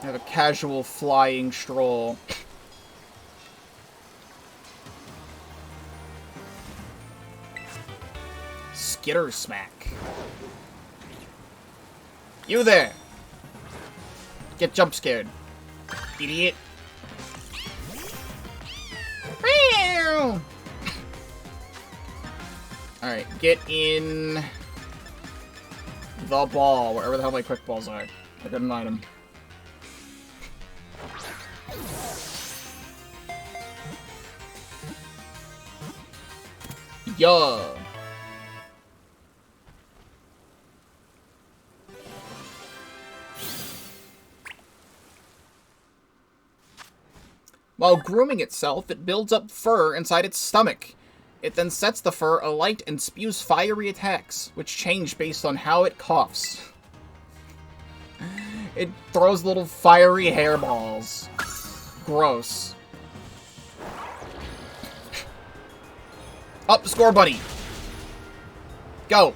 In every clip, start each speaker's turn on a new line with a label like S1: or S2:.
S1: Have a casual flying stroll. Skitter smack. You there! Get jump scared, idiot. Alright, get in the ball, wherever the hell my quick balls are. I couldn't find them. Yeah. While grooming itself, it builds up fur inside its stomach. It then sets the fur alight and spews fiery attacks, which change based on how it coughs. It throws little fiery hairballs. Gross. Up, score buddy. Go.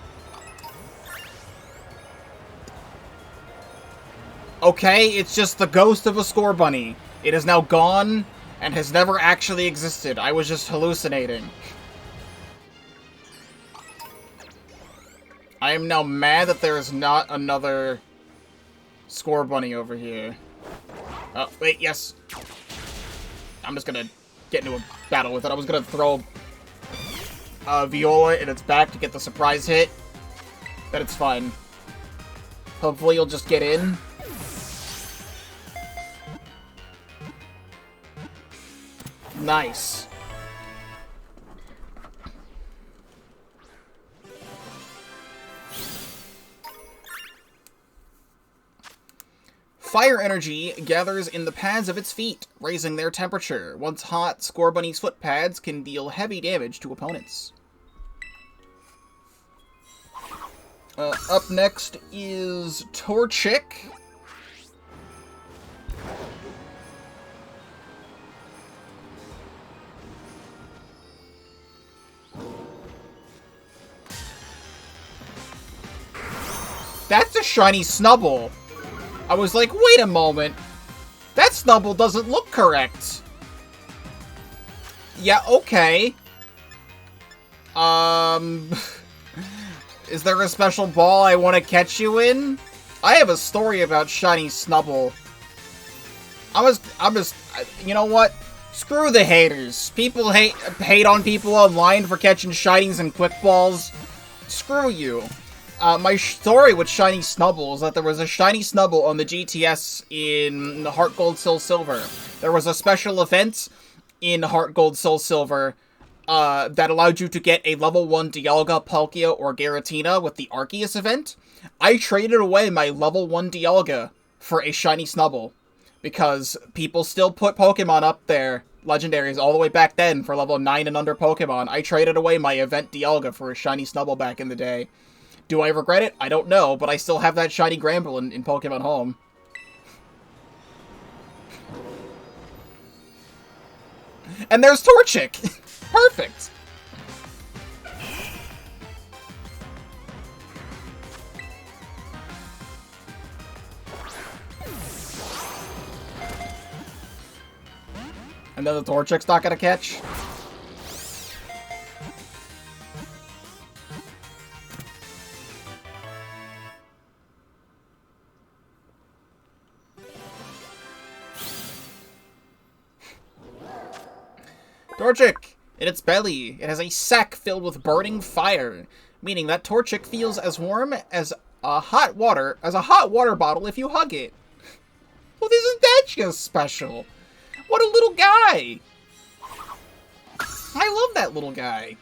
S1: Okay, it's just the ghost of a score bunny. It is now gone and has never actually existed. I was just hallucinating. I am now mad that there is not another score bunny over here. Oh, wait, yes. I'm just gonna get into a battle with it. I was gonna throw Viola in its back to get the surprise hit. But it's fine. Hopefully you'll just get in. Nice. Fire energy gathers in the pads of its feet, raising their temperature. Once hot, Score Bunny's foot pads can deal heavy damage to opponents. Up next is Torchic. That's a shiny Snubble. I was like, wait a moment. That Snubble doesn't look correct. Yeah, okay. Is there a special ball I want to catch you in? I have a story about shiny Snubble. I'm just, you know what? Screw the haters. People hate on people online for catching shinies and quick balls. Screw you. My story with Shiny Snubble is that there was a Shiny Snubble on the GTS in Heart Gold, Soul Silver. There was a special event in Heart Gold, Soul Silver that allowed you to get a level 1 Dialga, Palkia, or Giratina with the Arceus event. I traded away my level 1 Dialga for a Shiny Snubble because people still put Pokemon up there, legendaries, all the way back then for level 9 and under Pokemon. I traded away my event Dialga for a Shiny Snubble back in the day. Do I regret it? I don't know, but I still have that shiny Gramble in Pokemon Home. And there's Torchic! Perfect! And then the Torchic's not gonna catch? Torchic! In its belly, it has a sack filled with burning fire, meaning that Torchic feels as warm as a hot water bottle if you hug it. Well, isn't that just special? What a little guy! I love that little guy.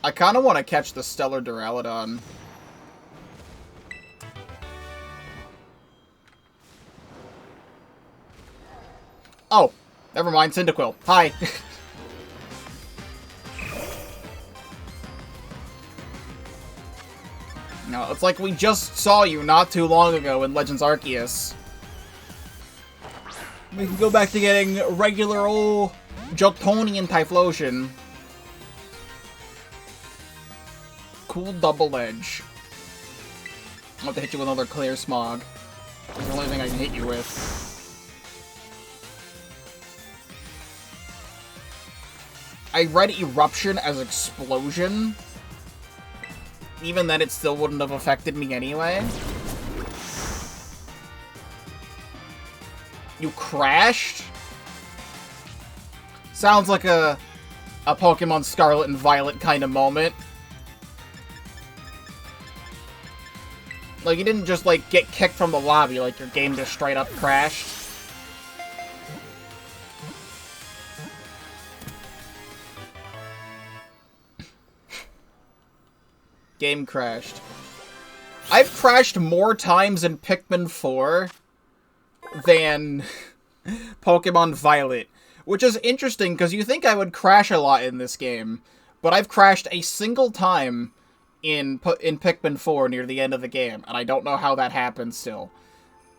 S1: I kind of want to catch the Stellar Duraludon. Oh, never mind, Cyndaquil. Hi. No, it's like we just saw you not too long ago in Legends Arceus. We can go back to getting regular old Jotonian Typhlosion. Cool Double Edge. I'll have to hit you with another Clear Smog. It's the only thing I can hit you with. I read Eruption as Explosion. Even then, it still wouldn't have affected me anyway. You crashed? Sounds like a Pokemon Scarlet and Violet kind of moment. Like, you didn't just, like, get kicked from the lobby, like, your game just straight up crashed. Game crashed. I've crashed more times in Pikmin 4 than Pokemon Violet. Which is interesting, because you think I would crash a lot in this game. But I've crashed a single time in Pikmin 4 near the end of the game. And I don't know how that happened still.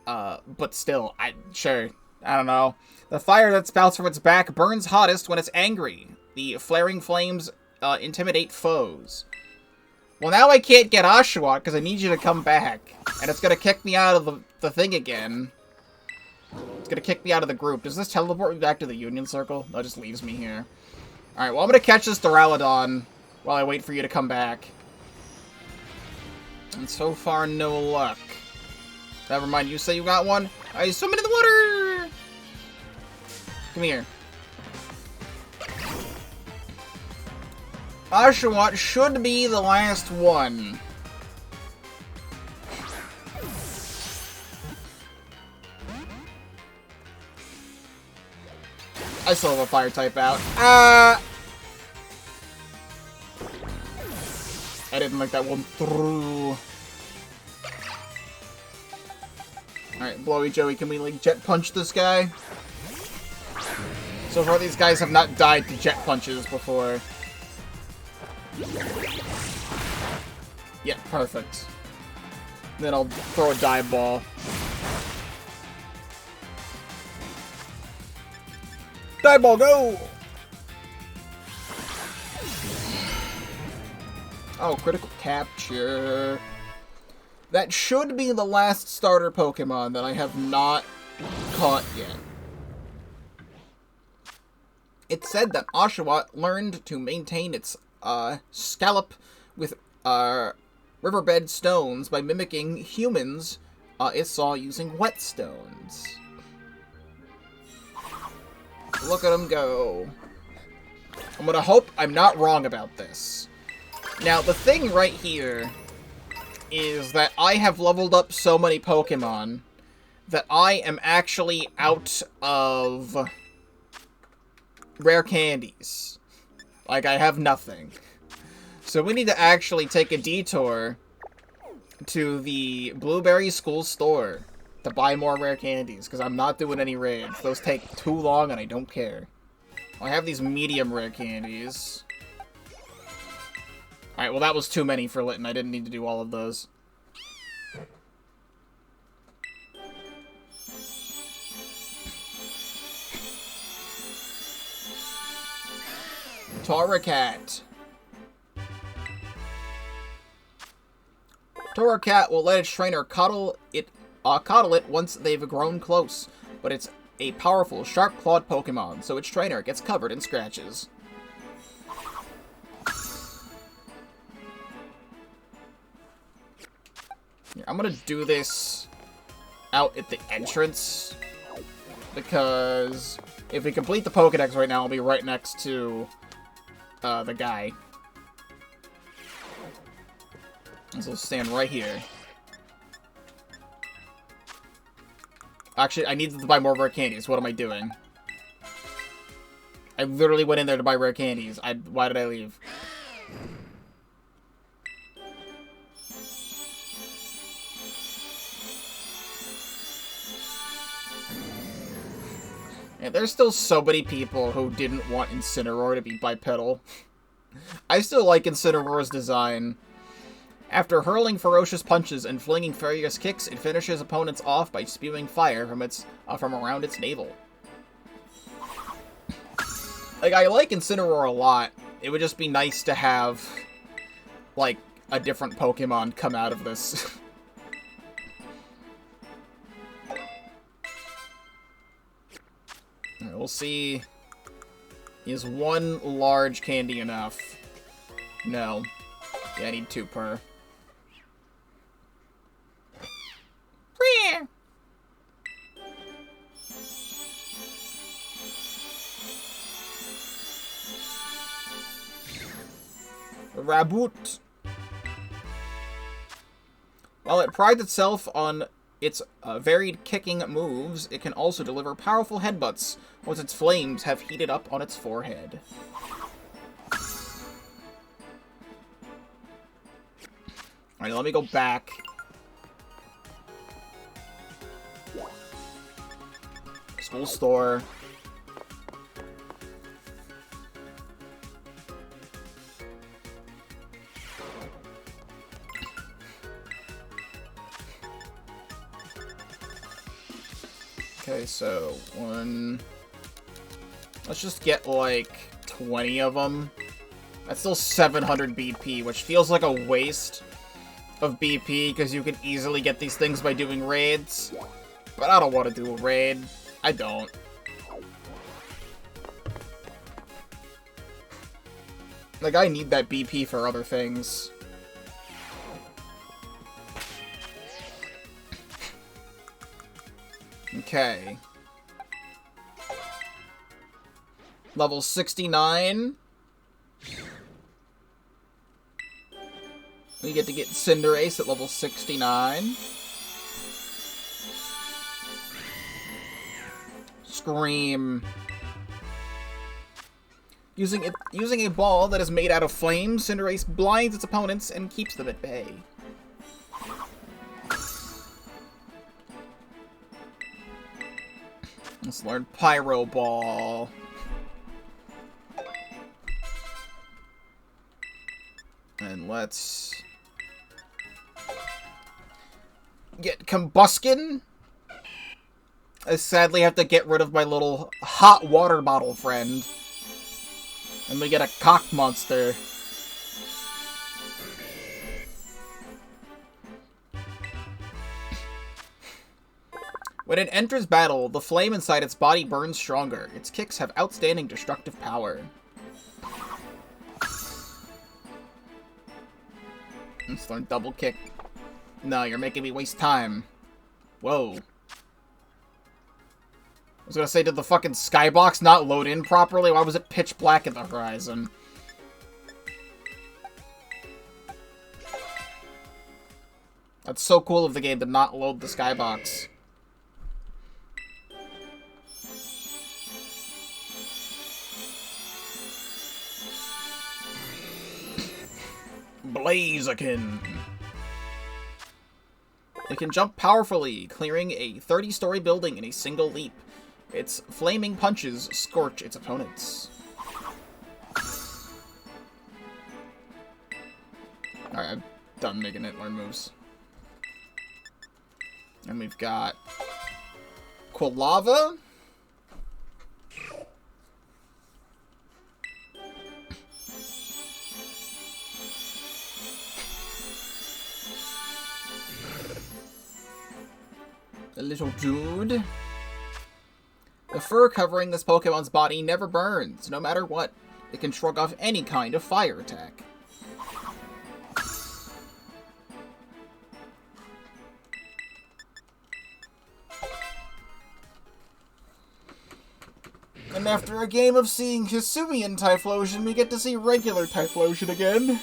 S1: But still, sure. I don't know. The fire that spouts from its back burns hottest when it's angry. The flaring flames intimidate foes. Well, now I can't get Oshawott because I need you to come back. And it's going to kick me out of the thing again. It's going to kick me out of the group. Does this teleport me back to the Union Circle? No, it just leaves me here. Alright, well, I'm going to catch this Duraludon while I wait for you to come back. And so far, no luck. Never mind, you say you got one? I swim it in the water! Come here. Oshawott should be the last one. I still have a fire type out. I didn't like that one through. Alright, Blowy Joey, can we, like, jet punch this guy? So far, these guys have not died to jet punches before. Yeah, perfect. Then I'll throw a dive ball. Dive ball, go! Oh, critical capture. That should be the last starter Pokemon that I have not caught yet. It said that Oshawott learned to maintain its scallop with riverbed stones by mimicking humans it saw using whetstones. Look at him go. I'm gonna hope I'm not wrong about this. Now, the thing right here is that I have leveled up so many Pokemon that I am actually out of rare candies. Like, I have nothing. So we need to actually take a detour to the Blueberry School store to buy more rare candies, because I'm not doing any raids. Those take too long, and I don't care. I have these medium rare candies. Alright, well that was too many for Litten. I didn't need to do all of those. Torracat. Torracat will let its trainer coddle it once they've grown close, but it's a powerful, sharp-clawed Pokemon, so its trainer gets covered in scratches. Here, I'm gonna do this out at the entrance, because if we complete the Pokédex right now, I'll be right next to the guy. So we'll stand right here. Actually, I needed to buy more rare candies. What am I doing? I literally went in there to buy rare candies. Why did I leave? Yeah, there's still so many people who didn't want Incineroar to be bipedal. I still like Incineroar's design. After hurling ferocious punches and flinging furious kicks, it finishes opponents off by spewing fire from around its navel. Like, I like Incineroar a lot. It would just be nice to have, like, a different Pokemon come out of this. Alright, we'll see. Is one large candy enough? No. Yeah, I need 2 per. Raboot. While it prides itself on its varied kicking moves, it can also deliver powerful headbutts once its flames have heated up on its forehead. Alright, let me go back. School store. Okay, so let's just get like 20 of them. That's still 700 BP, which feels like a waste of BP because you can easily get these things by doing raids. But I don't want to do a raid. I don't. Like, I need that BP for other things. Okay. Level 69. We get to get Cinderace at level 69. Scream. Using a ball that is made out of flames, Cinderace blinds its opponents and keeps them at bay. Let's learn Pyro Ball. And let's get Combuskin. I sadly have to get rid of my little hot water bottle friend. And we get a cock monster. When it enters battle, the flame inside its body burns stronger. Its kicks have outstanding destructive power. Let's learn double kick. No, you're making me waste time. Whoa. I was gonna say, did the fucking skybox not load in properly? Why was it pitch black at the horizon? That's so cool of the game to not load the skybox. Blaziken. It can jump powerfully, clearing a 30-story building in a single leap. Its flaming punches scorch its opponents. Alright, I'm done making it learn moves. And we've got Quilava. A little dude. The fur covering this Pokemon's body never burns, no matter what. It can shrug off any kind of fire attack. And after a game of seeing Hisuian Typhlosion, we get to see regular Typhlosion again.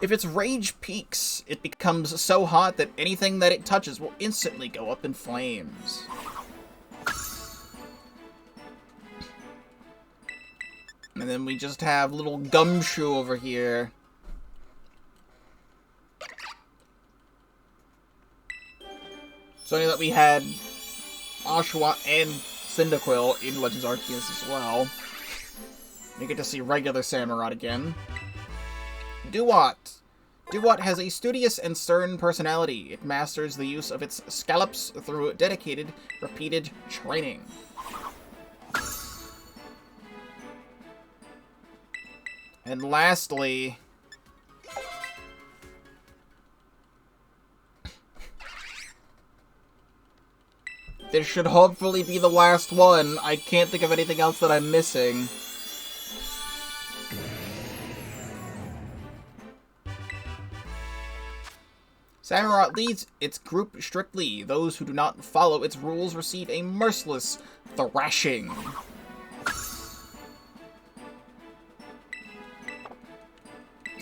S1: If its rage peaks, it becomes so hot that anything that it touches will instantly go up in flames. And then we just have little Gumshoe over here. So I know that we had Oshawott and Cyndaquil in Legends Arceus as well. We get to see regular Samurott again. Duat. Duat has a studious and stern personality. It masters the use of its scallops through dedicated, repeated training. And lastly... this should hopefully be the last one. I can't think of anything else that I'm missing. Samurott leads its group strictly. Those who do not follow its rules receive a merciless thrashing.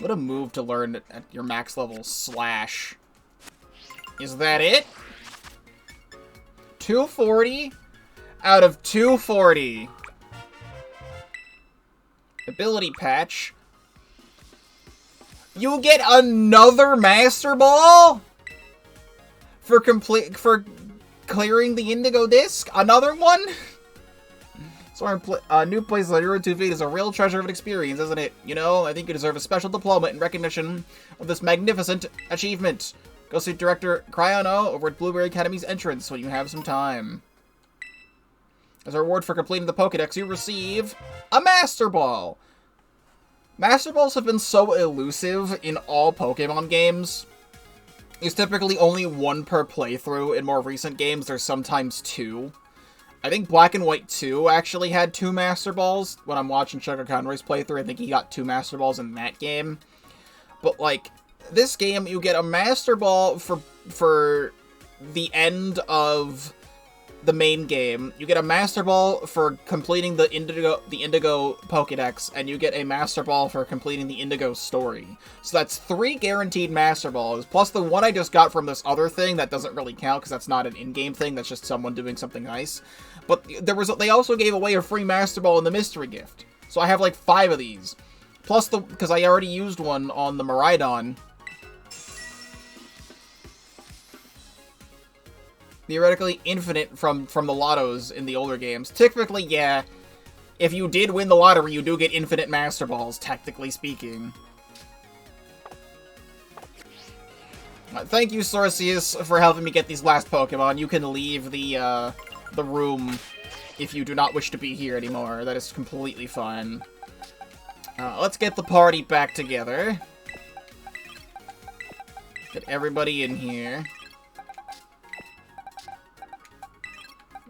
S1: What a move to learn at your max level, Slash. Is that it? 240 out of 240. Ability patch. You get another Master Ball for clearing the Indigo disc. Another one. So new place on your 2 feet is a real treasure of an experience, isn't it? You know, I think you deserve a special diploma in recognition of this magnificent achievement. Go see Director Cryono over at Blueberry Academy's entrance when you have some time. As a reward for completing the Pokédex, you receive a Master Ball. Master Balls have been so elusive in all Pokemon games. There's typically only one per playthrough. In more recent games, there's sometimes 2. I think Black and White 2 actually had 2 Master Balls. When I'm watching Sugar Conroy's playthrough, I think he got 2 Master Balls in that game. But, like, this game, you get a Master Ball for the end of the main game. You get a Master Ball for completing the Indigo Pokédex, and you get a Master Ball for completing the Indigo story. So that's 3 guaranteed Master Balls, plus the one I just got from this other thing that doesn't really count because that's not an in-game thing, that's just someone doing something nice. But they also gave away a free Master Ball in the mystery gift. So I have like 5 of these. Plus because I already used one on the Miraidon. Theoretically infinite from the lottos in the older games. Typically, yeah, if you did win the lottery, you do get infinite Master Balls, technically speaking. Thank you, Sorcius, for helping me get these last Pokemon. You can leave the room if you do not wish to be here anymore. That is completely fine. Let's get the party back together. Get everybody in here.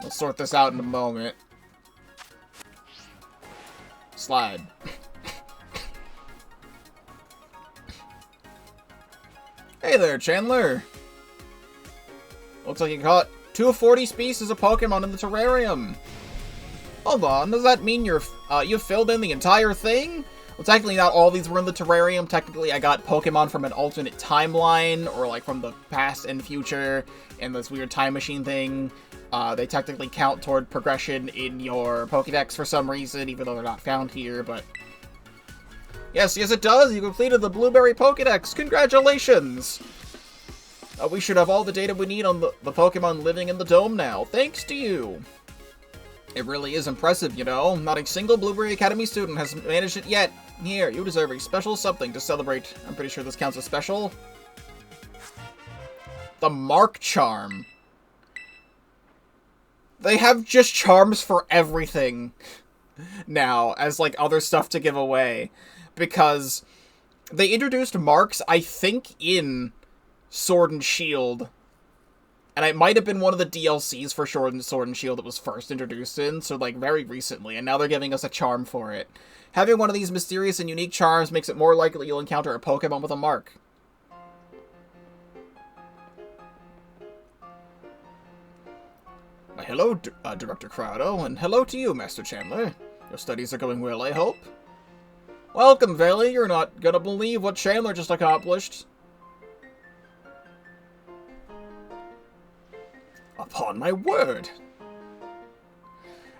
S1: We'll sort this out in a moment. Slide. Hey there, Chandler. Looks like you caught 240 species of Pokemon in the terrarium. Hold on, does that mean you filled in the entire thing? Well, technically not all these were in the terrarium. Technically, I got Pokemon from an alternate timeline, or like from the past and future, and this weird time machine thing. They technically count toward progression in your Pokédex for some reason, even though they're not found here, but... Yes, it does! You completed the Blueberry Pokédex! Congratulations! We should have all the data we need on the Pokemon living in the dome now, thanks to you! It really is impressive, you know? Not a single Blueberry Academy student has managed it yet. Here, you deserve a special something to celebrate. I'm pretty sure this counts as special. The Mark Charm. They have just charms for everything now, as, like, other stuff to give away. Because they introduced marks, I think, in Sword and Shield. And it might have been one of the DLCs for Sword and Shield that was first introduced in, so, like, very recently. And now they're giving us a charm for it. Having one of these mysterious and unique charms makes it more likely you'll encounter a Pokemon with a mark. Hello, Director Crowdo, and hello to you, Master Chandler. Your studies are going well, I hope? Welcome, Valley. You're not gonna believe what Chandler just accomplished. Upon my word.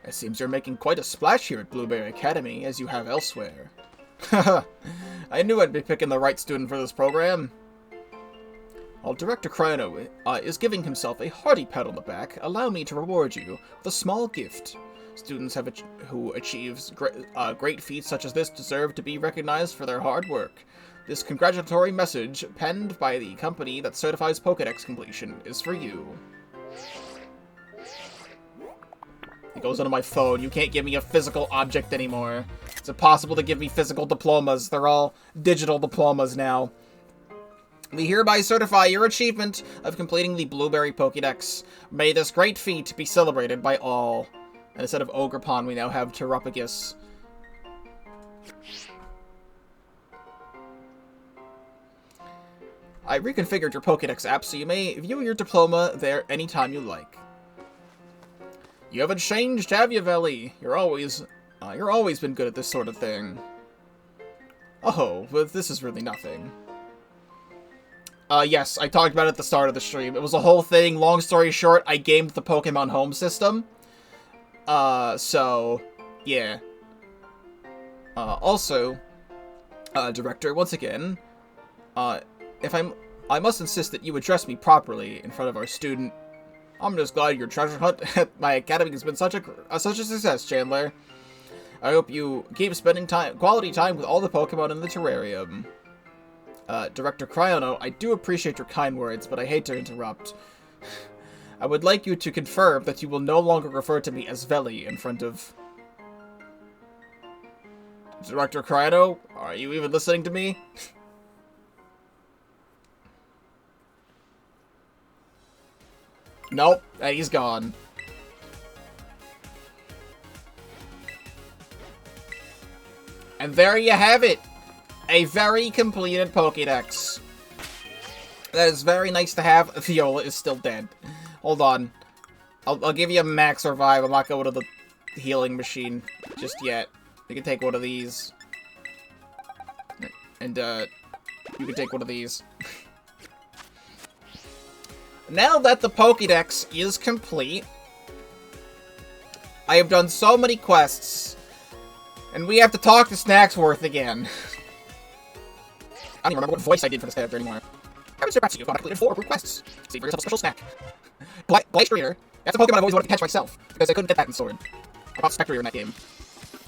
S1: It seems you're making quite a splash here at Blueberry Academy, as you have elsewhere. Haha, I knew I'd be picking the right student for this program. While Director Cryono is giving himself a hearty pat on the back, allow me to reward you with a small gift. Students who achieve great feats such as this deserve to be recognized for their hard work. This congratulatory message, penned by the company that certifies Pokédex completion, is for you. It goes onto my phone. You can't give me a physical object anymore. It's impossible to give me physical diplomas. They're all digital diplomas now. We hereby certify your achievement of completing the Blueberry Pokédex. May this great feat be celebrated by all. And instead of Ogerpon, we now have Terrapagus. I reconfigured your Pokédex app so you may view your diploma there anytime you like. You haven't changed, have you, Veli? You're always been good at this sort of thing. Oh, but this is really nothing. Yes, I talked about it at the start of the stream. It was a whole thing. Long story short, I gamed the Pokemon Home system. So, yeah. Also, Director, once again, I must insist that you address me properly in front of our student. I'm just glad your treasure hunt at my academy has been such a success, Chandler. I hope you keep spending quality time with all the Pokemon in the terrarium. Director Cryono, I do appreciate your kind words, but I hate to interrupt. I would like you to confirm that you will no longer refer to me as Veli in front of... Director Cryono, are you even listening to me? Nope, he's gone. And there you have it! A very completed Pokédex. That is very nice to have. Viola is still dead. Hold on. I'll give you a max revive. I'm not going to the healing machine just yet. You can take one of these. And, you can take one of these. Now that the Pokédex is complete, I have done so many quests, and we have to talk to Snacksworth again. I don't even remember what voice I did for this character anymore. I was surprised you've completed 4 requests. See for yourself a special snack. Blystrader. That's a Pokemon I've always wanted to catch myself, because I couldn't get that in Sword. I caught Spectre in that game.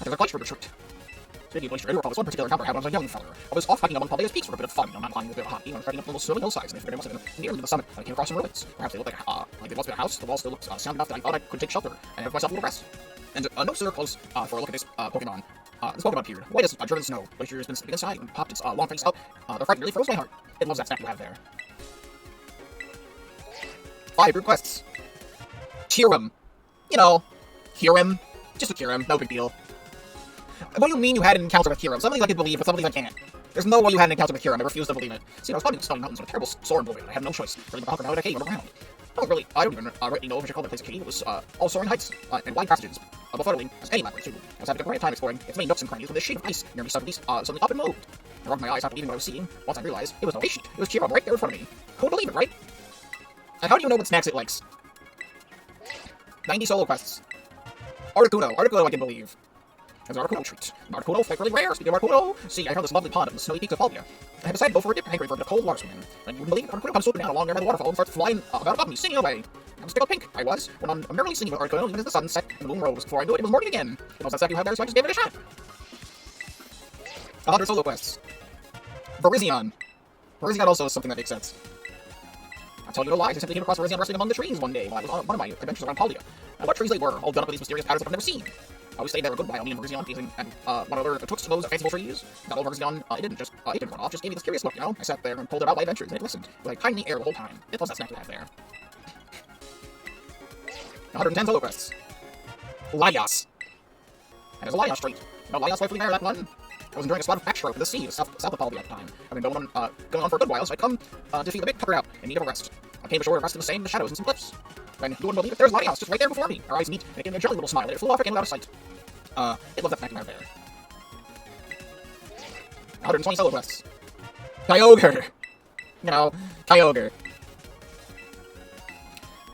S1: There's a Blystrader shirt. Speaking of Blystrader, recall this one particular encounter I had when I was a young feller. I was off hiking among Paldea's peaks for a bit of fun, not climbing a bit of hot, even striking up little snowy hillsides, and I figured I must have been nearly to the summit, and I came across some ruins. Perhaps they looked like they'd once been a house, the walls still looked sound enough that I thought I could take shelter, and have myself a little rest. And no sooner close for a look at this Pokemon. This Pokemon appeared, white as driven snow. Glacier has been slipping inside and popped its long face out. The fright nearly froze my heart. It loves that snack you have there. 5 requests. Cure him. You know, cure him. Just to cure him, no big deal. What do you mean you had an encounter with Kyurem? Some of these I can believe, but some of these I can't. There's no way you had an encounter with Kyurem. I refuse to believe it. See, I was fighting Stony Mountains with a terrible sore and I had no choice. Really, the hunker now in a cave underground. I don't even really know if I should call that place a cave. It was all soaring heights and wide passages. Befuddling as any labyrinth. I was having a great time exploring its main nooks and crannies when this sheet of ice near me suddenly up and moved. I rubbed my eyes, not believing what I was seeing. Once I realized it was no ice sheet. It was Kyurem right there in front of me. Who would believe it, right? And how do you know what snacks it likes? 90 solo quests. Articuno I can believe. As an Articuno treat. Articuno, like really rare. Speaking of Articuno, see, I found this lovely pond in the snowy peaks of Paldia. I decided to go for a dip hankering for a bit of cold water swimming. And you wouldn't believe it, Articuno comes swooping down along near the waterfall and starts flying about above me, singing away. I was tickled pink, I was, when I'm merrily singing with Articuno even as the sun set and the moon rose. Before I knew it, it was morning again. It was that stuff you have there, so I just gave it a shot. 100 solo quests. Virizion. Virizion also is something that makes sense. I tell you no lies, I simply came across Virizion rustling among the trees one day while I was on one of my adventures around Paldia. And what trees they were, all done up with these mysterious patterns I've never seen. We stayed there a good while, me and Virizion, gazing at one other twixt those fanciful trees. That old Virizion, it didn't run off, just gave me this curious look, you know? I sat there and pulled it out my adventures, and it listened, like pine in the air the whole time. It was that snack you have there. 110 solo quests. Laios. And there's a Laios trait. No Laios rightfully there, that one. I was enjoying a spot of backstroke in the sea, south of Paldia at the time. I've been going on for a good while, so I'd come to see the big tucker out in need of a rest. I came ashore and rested in the same shadows and some cliffs. When you wouldn't believe it, there's Laios just right there before me. Our eyes meet, and it gave me a jolly little smile, and it flew off again out of sight. It loves that snack you have there. 120 solo quests. Kyogre! You know, Kyogre.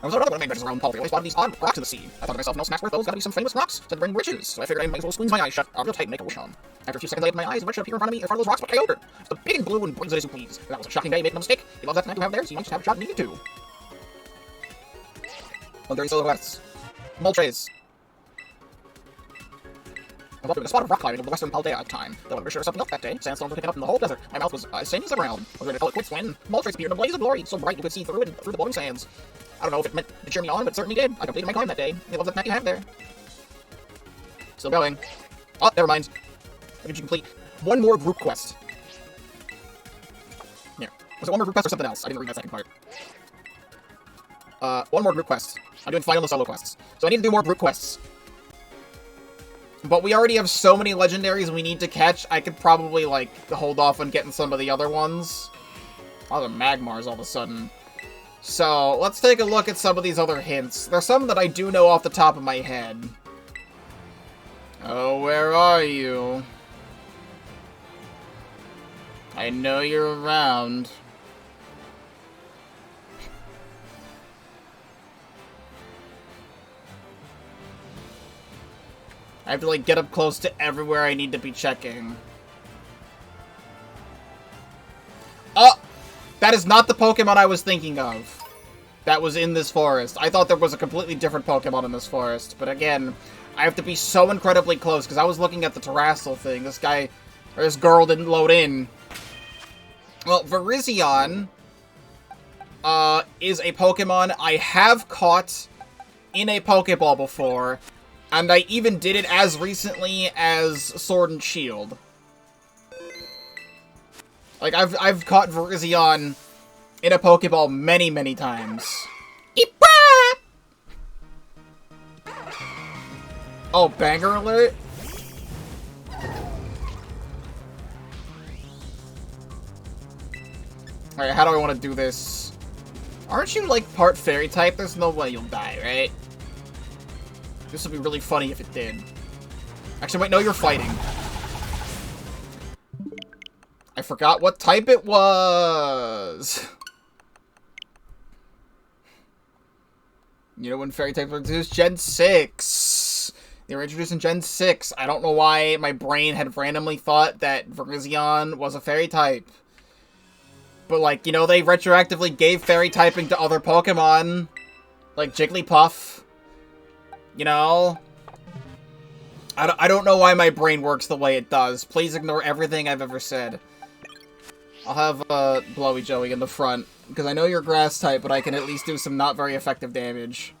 S1: I was another one of my adventures around Paldia. I spotted these odd rocks in the sea. I thought to myself, no snacks worth those, gotta be some famous rocks to bring riches. So I figured I might as well squeeze my eyes shut real tight and make a wish on 'em. After a few seconds I opened my eyes and what should appear in front of those rocks but Kyogre. It's the big and blue and brings it as you please. That was a shocking day, make no mistake. You love that snack you have there, so you might just have a shot and eat it too. 130 solo quests. Moltres. I was doing a spot of rock climbing over the western Paldea at the time. Though I was sure of something else that day. Sandstorms were picking up in the whole desert. My mouth was as sane as the ground. I was ready to call it quits when Moltres appeared in a blaze of glory, so bright you could see through it through the blowing sands. I don't know if it meant to cheer me on, but it certainly did. I completed my climb that day. I love that map you have there. Still going. Oh, never mind. Why did you complete one more group quest? Here. Was it one more group quest or something else? I didn't read that second part. One more group quest. I'm doing final and solo quests. So I need to do more group quests. But we already have so many legendaries we need to catch, I could probably, like, hold off on getting some of the other ones. A lot of Magmars all of a sudden. So, let's take a look at some of these other hints. There's some that I do know off the top of my head. Oh, where are you? I know you're around. I have to, like, get up close to everywhere I need to be checking. Oh! That is not the Pokemon I was thinking of. That was in this forest. I thought there was a completely different Pokemon in this forest. But again, I have to be so incredibly close, because I was looking at the Terrastal thing. This guy, or this girl didn't load in. Well, Virizion is a Pokemon I have caught in a Pokeball before. And I even did it as recently as Sword and Shield. Like, I've caught Virizion in a Pokeball many, many times. Oh, banger alert? Alright, how do I want to do this? Aren't you, like, part fairy type? There's no way you'll die, right? This would be really funny if it did. Actually, wait, no, you're fighting. I forgot what type it was. You know when fairy types were introduced? Gen 6. They were introduced in Gen 6. I don't know why my brain had randomly thought that Virizion was a fairy type. But, like, you know, they retroactively gave fairy typing to other Pokemon. Like Jigglypuff. You know? I don't know why my brain works the way it does. Please ignore everything I've ever said. I'll have Blowy Joey in the front, because I know you're grass type, but I can at least do some not very effective damage.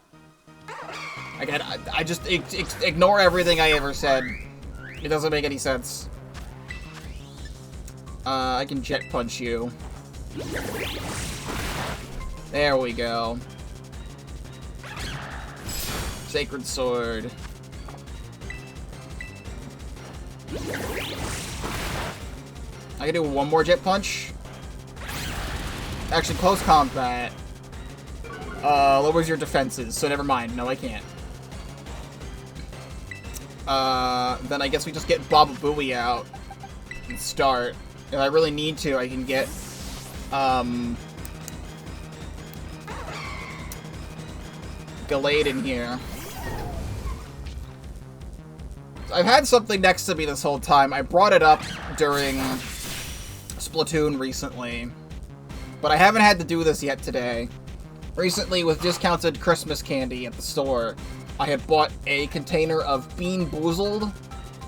S1: Again, I just ignore everything I ever said. It doesn't make any sense. I can Jet Punch you. There we go. Sacred Sword. I can do one more Jet Punch. Actually, close combat lowers your defenses, so never mind. No, I can't. Then I guess we just get Baba Booey out and start. If I really need to, I can get Gallade in here. I've had something next to me this whole time. I brought it up during Splatoon recently, but I haven't had to do this yet today. Recently, with discounted Christmas candy at the store, I had bought a container of Bean Boozled,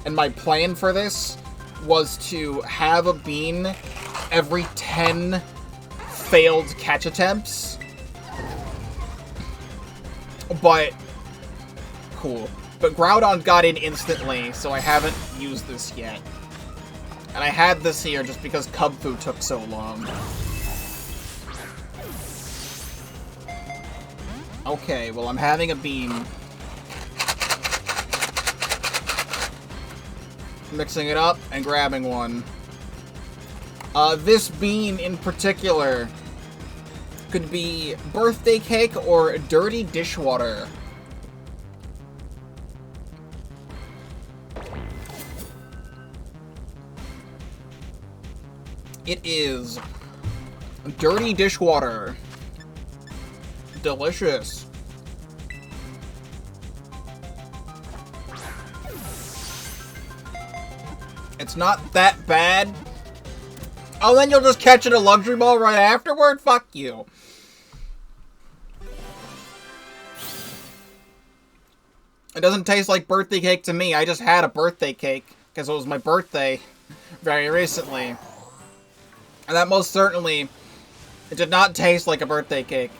S1: and my plan for this was to have a bean every 10 failed catch attempts. But, cool. But Groudon got in instantly, so I haven't used this yet. And I had this here just because Cubfu took so long. Okay, well, I'm having a bean. Mixing it up and grabbing one. This bean in particular could be birthday cake or dirty dishwater. It is dirty dishwater. Delicious. It's not that bad. Oh, then you'll just catch it a luxury ball right afterward? Fuck you. It doesn't taste like birthday cake to me. I just had a birthday cake because it was my birthday very recently. And that most certainly, it did not taste like a birthday cake.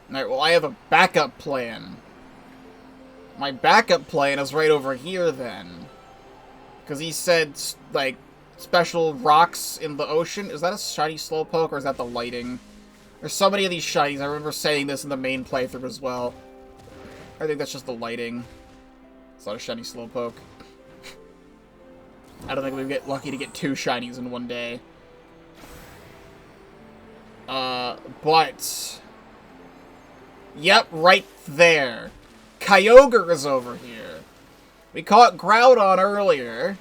S1: Alright, well, I have a backup plan. My backup plan is right over here, then. Because he said, like, special rocks in the ocean. Is that a shiny Slowpoke, or is that the lighting? There's so many of these shinies. I remember saying this in the main playthrough as well. I think that's just the lighting. It's not a shiny Slowpoke. I don't think we'd get lucky to get 2 shinies in one day. But... Yep, right there. Kyogre is over here. We caught Groudon earlier.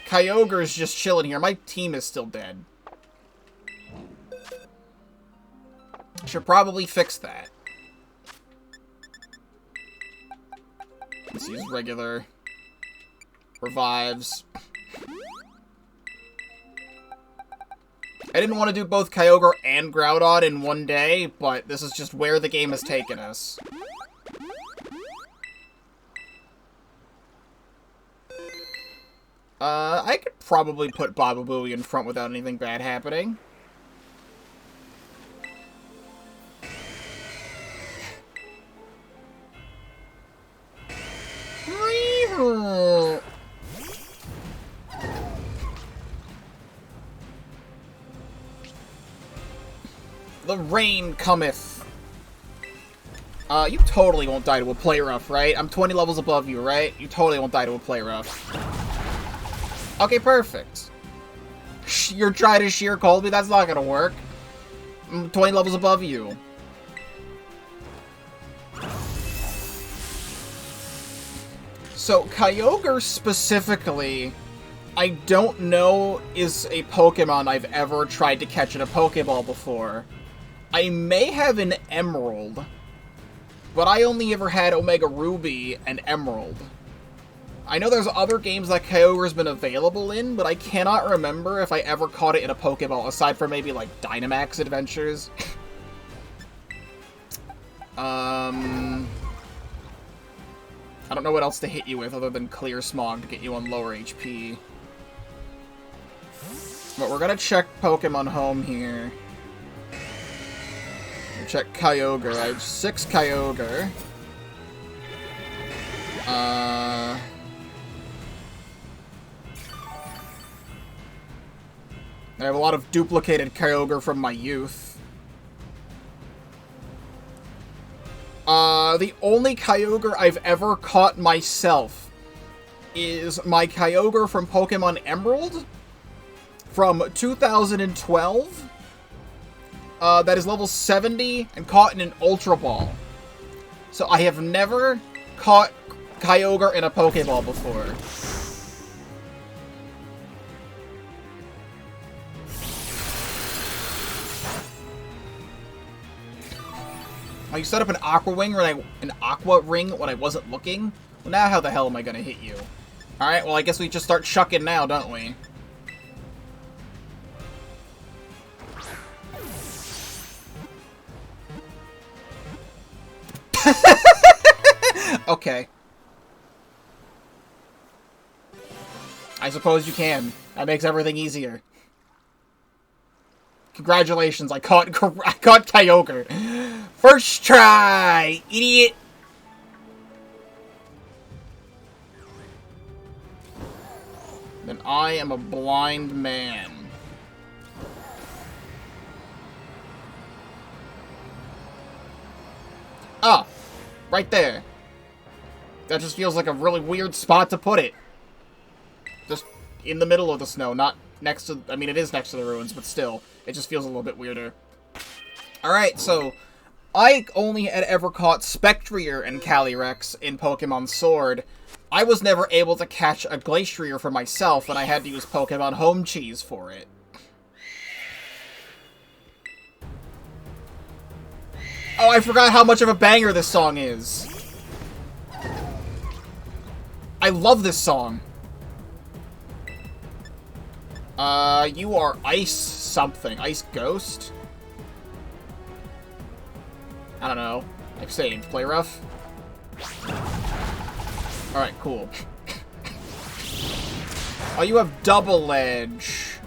S1: Kyogre's just chilling here. My team is still dead. Should probably fix that. Let's use regular revives. I didn't want to do both Kyogre and Groudon in one day, but this is just where the game has taken us. I could probably put Bababooey in front without anything bad happening. The rain cometh. You totally won't die to a play rough, right? I'm 20 levels above you, right? You totally won't die to a play rough. Okay, perfect. You're trying to sheer cold me? That's not gonna work. I'm 20 levels above you. So, Kyogre specifically, I don't know is a Pokemon I've ever tried to catch in a Pokeball before. I may have an Emerald, but I only ever had Omega Ruby and Emerald. I know there's other games that Kyogre's been available in, but I cannot remember if I ever caught it in a Pokeball, aside from maybe, like, Dynamax Adventures. I don't know what else to hit you with other than Clear Smog to get you on lower HP. But we're gonna check Pokemon Home here. Check Kyogre. I have 6 Kyogre. I have a lot of duplicated Kyogre from my youth. The only Kyogre I've ever caught myself is my Kyogre from Pokemon Emerald from 2012. That is level 70 and caught in an Ultra Ball. So I have never caught Kyogre in a Pokeball before. Oh, you set up an Aqua Ring when I wasn't looking? Well, now how the hell am I gonna hit you? Alright, well I guess we just start chucking now, don't we? Okay. I suppose you can. That makes everything easier. Congratulations, I caught Kyogre. First try, idiot! Then I am a blind man. Ah, right there. That just feels like a really weird spot to put it. Just in the middle of the snow, not next to... I mean, it is next to the ruins, but still. It just feels a little bit weirder. Alright, so... I only had ever caught Spectrier and Calyrex in Pokemon Sword. I was never able to catch a Glastrier for myself, and I had to use Pokemon Home Cheese for it. Oh, I forgot how much of a banger this song is. I love this song. You are Ice something. Ice Ghost? I don't know. Like saved. Play rough? Alright, cool. Oh, you have double edge.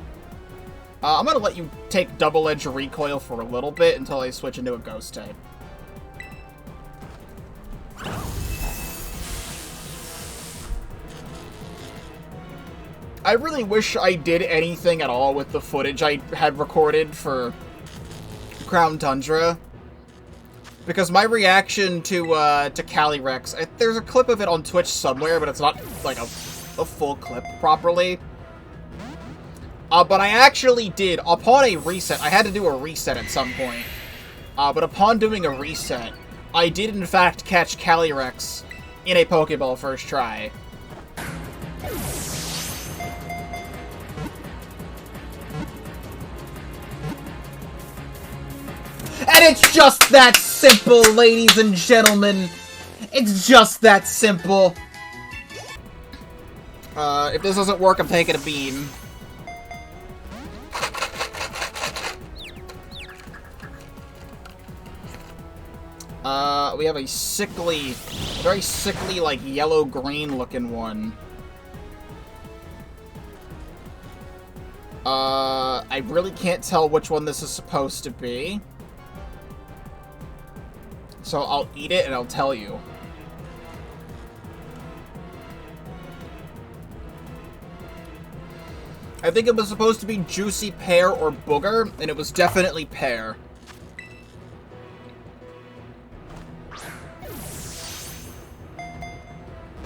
S1: I'm gonna let you take double edge recoil for a little bit until I switch into a ghost type. I really wish I did anything at all with the footage I had recorded for Crown Tundra. Because my reaction to Calyrex, there's a clip of it on Twitch somewhere, but it's not, like, a full clip properly. But I actually did, upon a reset, I had to do a reset at some point. But upon doing a reset, I did in fact catch Calyrex in a Pokeball first try. And it's just that simple, ladies and gentlemen. It's just that simple. If this doesn't work, I'm taking a beam. We have a sickly, very sickly, like, yellow-green looking one. I really can't tell which one this is supposed to be. So I'll eat it and I'll tell you. I think it was supposed to be Juicy Pear or Booger, and it was definitely Pear.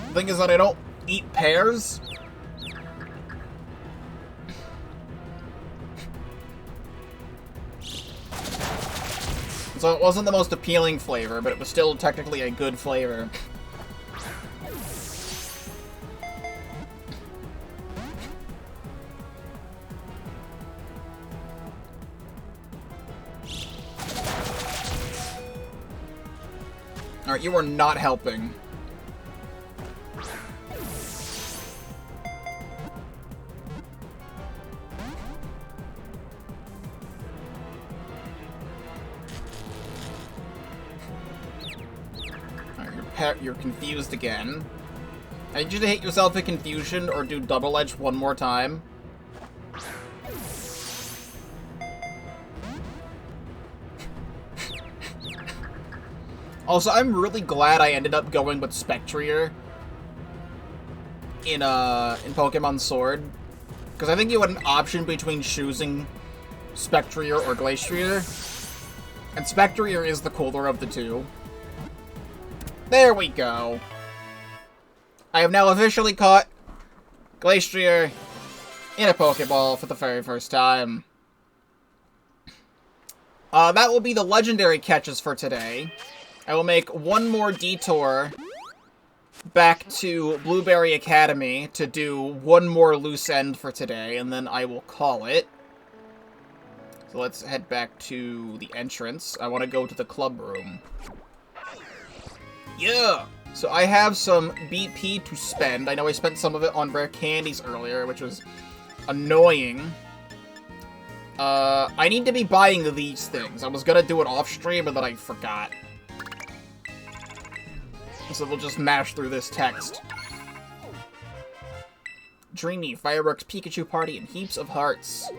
S1: The thing is that I don't eat pears. So it wasn't the most appealing flavor, but it was still technically a good flavor. Alright, you are not helping. You're confused again. I need you to hit yourself in confusion or do double edge one more time. Also, I'm really glad I ended up going with Spectrier in Pokemon Sword, because I think you had an option between choosing Spectrier or Glastrier, and Spectrier is the cooler of the two. There we go. I have now officially caught Glastrier in a Pokeball for the very first time. That will be the legendary catches for today. I will make one more detour back to Blueberry Academy to do one more loose end for today, and then I will call it. So let's head back to the entrance. I want to go to the club room. Yeah! So I have some BP to spend. I know I spent some of it on rare candies earlier, which was annoying. I need to be buying these things. I was gonna do it off stream, but then I forgot. So we'll just mash through this text. Dreamy, fireworks, Pikachu party, and heaps of hearts.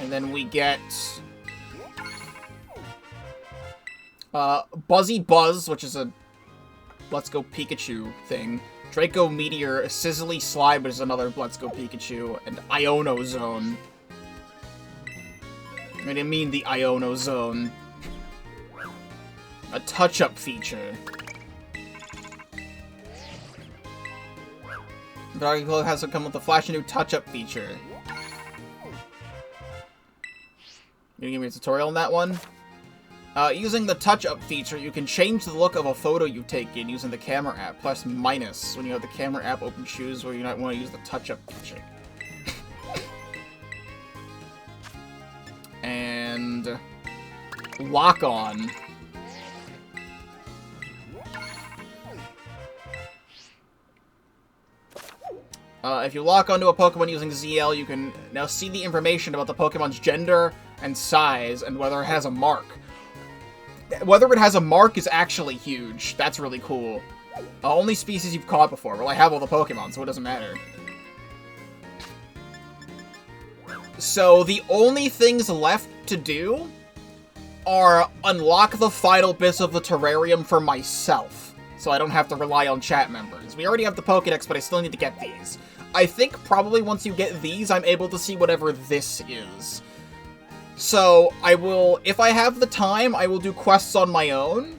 S1: And then we get Buzzy Buzz, which is a Let's Go Pikachu thing. Draco Meteor, Sizzly Slide, which is another Let's Go Pikachu, and Iono Zone. I didn't mean the Iono Zone. A touch-up feature. The article has to come with a flash new touch-up feature. You gonna give me a tutorial on that one? Using the touch-up feature, you can change the look of a photo you take in using the camera app, plus minus. When you have the camera app open, choose where you might want to use the touch-up feature. And lock on. If you lock onto a Pokemon using ZL, you can now see the information about the Pokemon's gender, and size, and whether it has a mark. Whether it has a mark is actually huge. That's really cool. Only species you've caught before. Well, I have all the Pokemon, so it doesn't matter. So, the only things left to do are unlock the final bits of the terrarium for myself, so I don't have to rely on chat members. We already have the Pokédex, but I still need to get these. I think probably once you get these, I'm able to see whatever this is. So, I will, if I have the time, I will do quests on my own.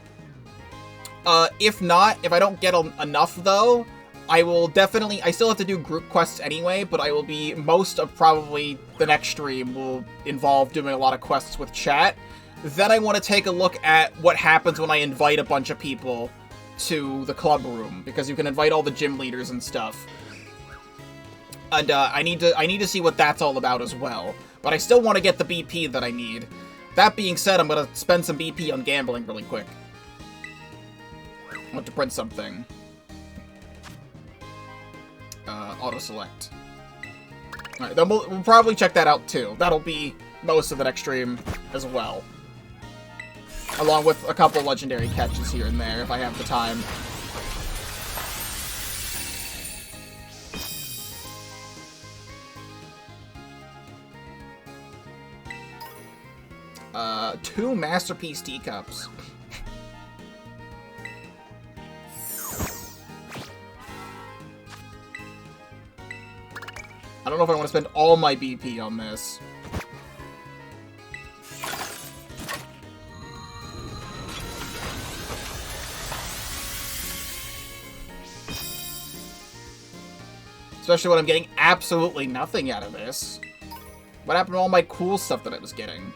S1: If not, if I don't get enough, though, I will definitely, I still have to do group quests anyway, but I will be, most of probably the next stream will involve doing a lot of quests with chat. Then I want to take a look at what happens when I invite a bunch of people to the club room, because you can invite all the gym leaders and stuff. And I need to see what that's all about as well. But I still want to get the BP that I need. That being said, I'm going to spend some BP on gambling really quick. I want to print something. Auto-select. Alright, then we'll probably check that out too. That'll be most of the next stream as well. Along with a couple legendary catches here and there, if I have the time. Two Masterpiece teacups. I don't know if I want to spend all my BP on this. Especially when I'm getting absolutely nothing out of this. What happened to all my cool stuff that I was getting?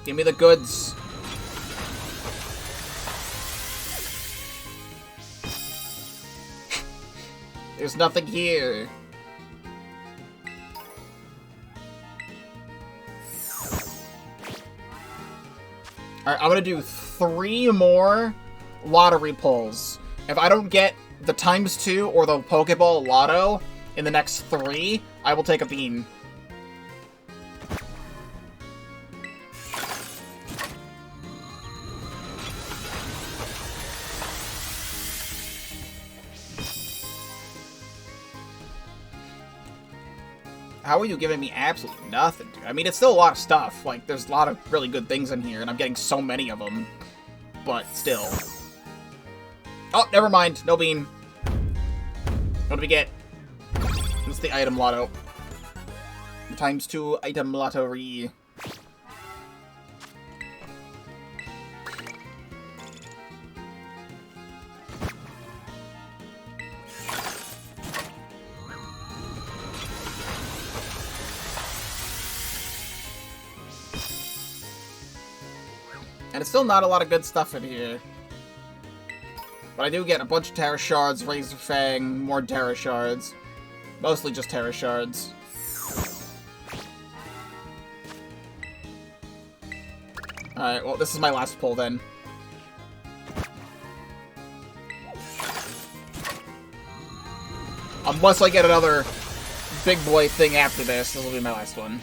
S1: Give me the goods. There's nothing here. Alright, I'm gonna do 3 more lottery pulls. If I don't get the ×2 or the Pokeball Lotto in the next 3, I will take a bean. How are you giving me absolutely nothing, dude? I mean, it's still a lot of stuff. Like, there's a lot of really good things in here, and I'm getting so many of them. But still. Oh, never mind. No bean. What do we get? It's the item lotto. The ×2 item lottery. And it's still not a lot of good stuff in here. But I do get a bunch of Terra Shards, Razor Fang, more Terra Shards. Mostly just Terra Shards. Alright, well, this is my last pull then. Unless I get another big boy thing after this will be my last one.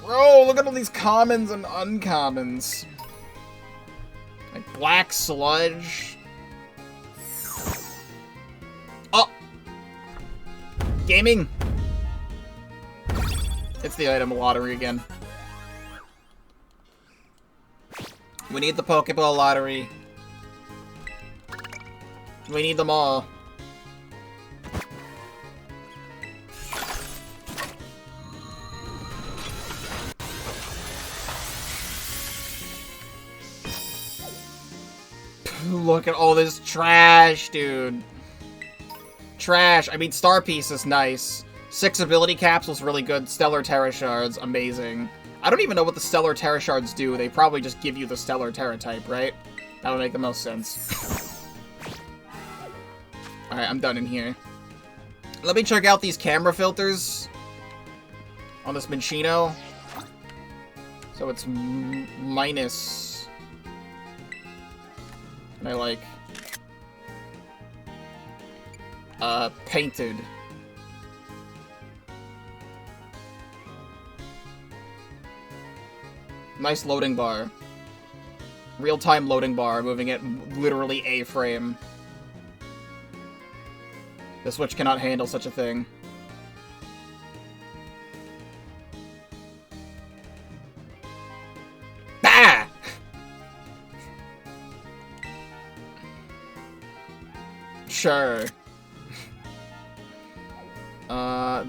S1: Bro, look at all these commons and uncommons. Like Black Sludge. Oh! Gaming! It's the item lottery again. We need the Pokeball lottery. We need them all. Look at all this trash, dude. Trash. I mean, Star Piece is nice. 6 ability capsules, really good. Stellar Terra Shards, amazing. I don't even know what the Stellar Terra Shards do. They probably just give you the Stellar Terra type, right? That would make the most sense. Alright, I'm done in here. Let me check out these camera filters on this Minccino. So it's minus And I like... painted. Nice loading bar. Real-time loading bar, moving at literally a frame. The Switch cannot handle such a thing. Ah! Sure.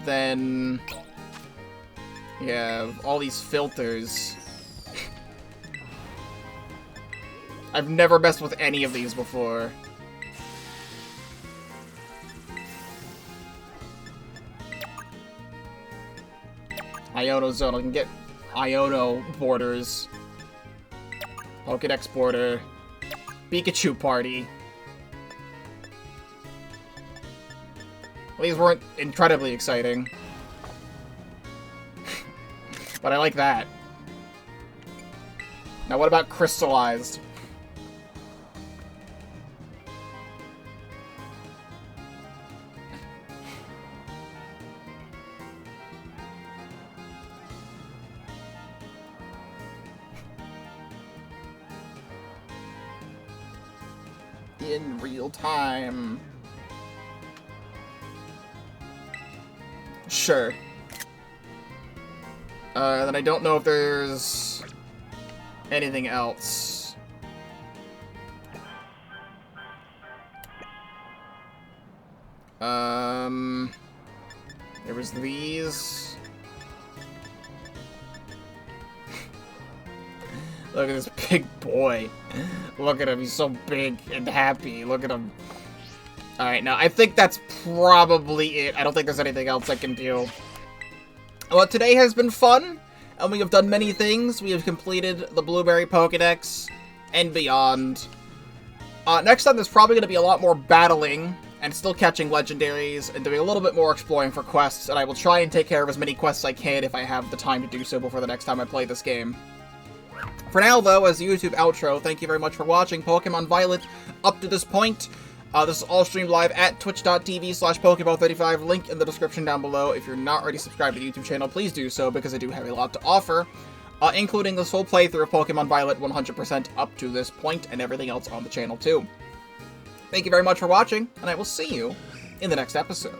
S1: Then... you have all these filters. I've never messed with any of these before. Iono Zone. I can get Iono borders. PokéDex border. Pikachu party. Well, these weren't incredibly exciting. But I like that. Now what about crystallized? In real time. Sure. Then I don't know if there's anything else. There was these. Look at this big boy. Look at him, he's so big and happy. Look at him. Alright, now I think that's probably it. I don't think there's anything else I can do. Well, today has been fun, and we have done many things. We have completed the Blueberry Pokédex and beyond. Next time there's probably going to be a lot more battling and still catching legendaries and doing a little bit more exploring for quests, and I will try and take care of as many quests as I can if I have the time to do so before the next time I play this game. For now, though, as the YouTube outro, thank you very much for watching Pokemon Violet up to this point. This is all streamed live at twitch.tv/Pokeball35, link in the description down below. If you're not already subscribed to the YouTube channel, please do so, because I do have a lot to offer, including this full playthrough of Pokemon Violet 100% up to this point, and everything else on the channel, too. Thank you very much for watching, and I will see you in the next episode.